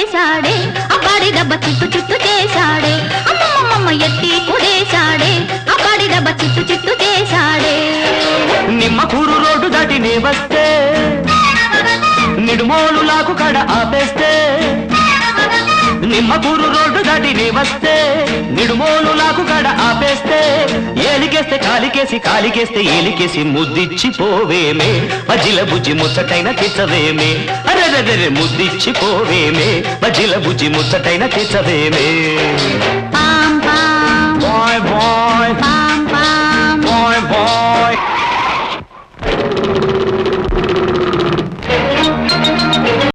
చేశాడే అబ్బాడి దెబ్బ చిత్తు చిత్తు చేశాడే అమ్మమ్మమ్మ ఎత్తి కుదేశాడే అబ్బాడి దెబ్బ చిత్తు చిత్తు చేశాడే నిమ్మకూరు రోడ్డు దాటి నే వస్తే నిడుమోలు లాకు కడ ఆపేస్తే నిమ్మకూరు రోడ్డు దాటి నీ వస్తే నిడుమోలు లాకు కడ ఆపేస్తే ఏలికేస్తే కాలికేసి కాలికేస్తే ఏలికేసి ముద్దిచ్చి పోవేమే బజ్జిల బుజ్జి ముచ్చటైన తెచ్చవేమే అరెరెరె ముద్దిచ్చి పోవేమే బజ్జిల బుజ్జి ముచ్చటైన తెచ్చవేమే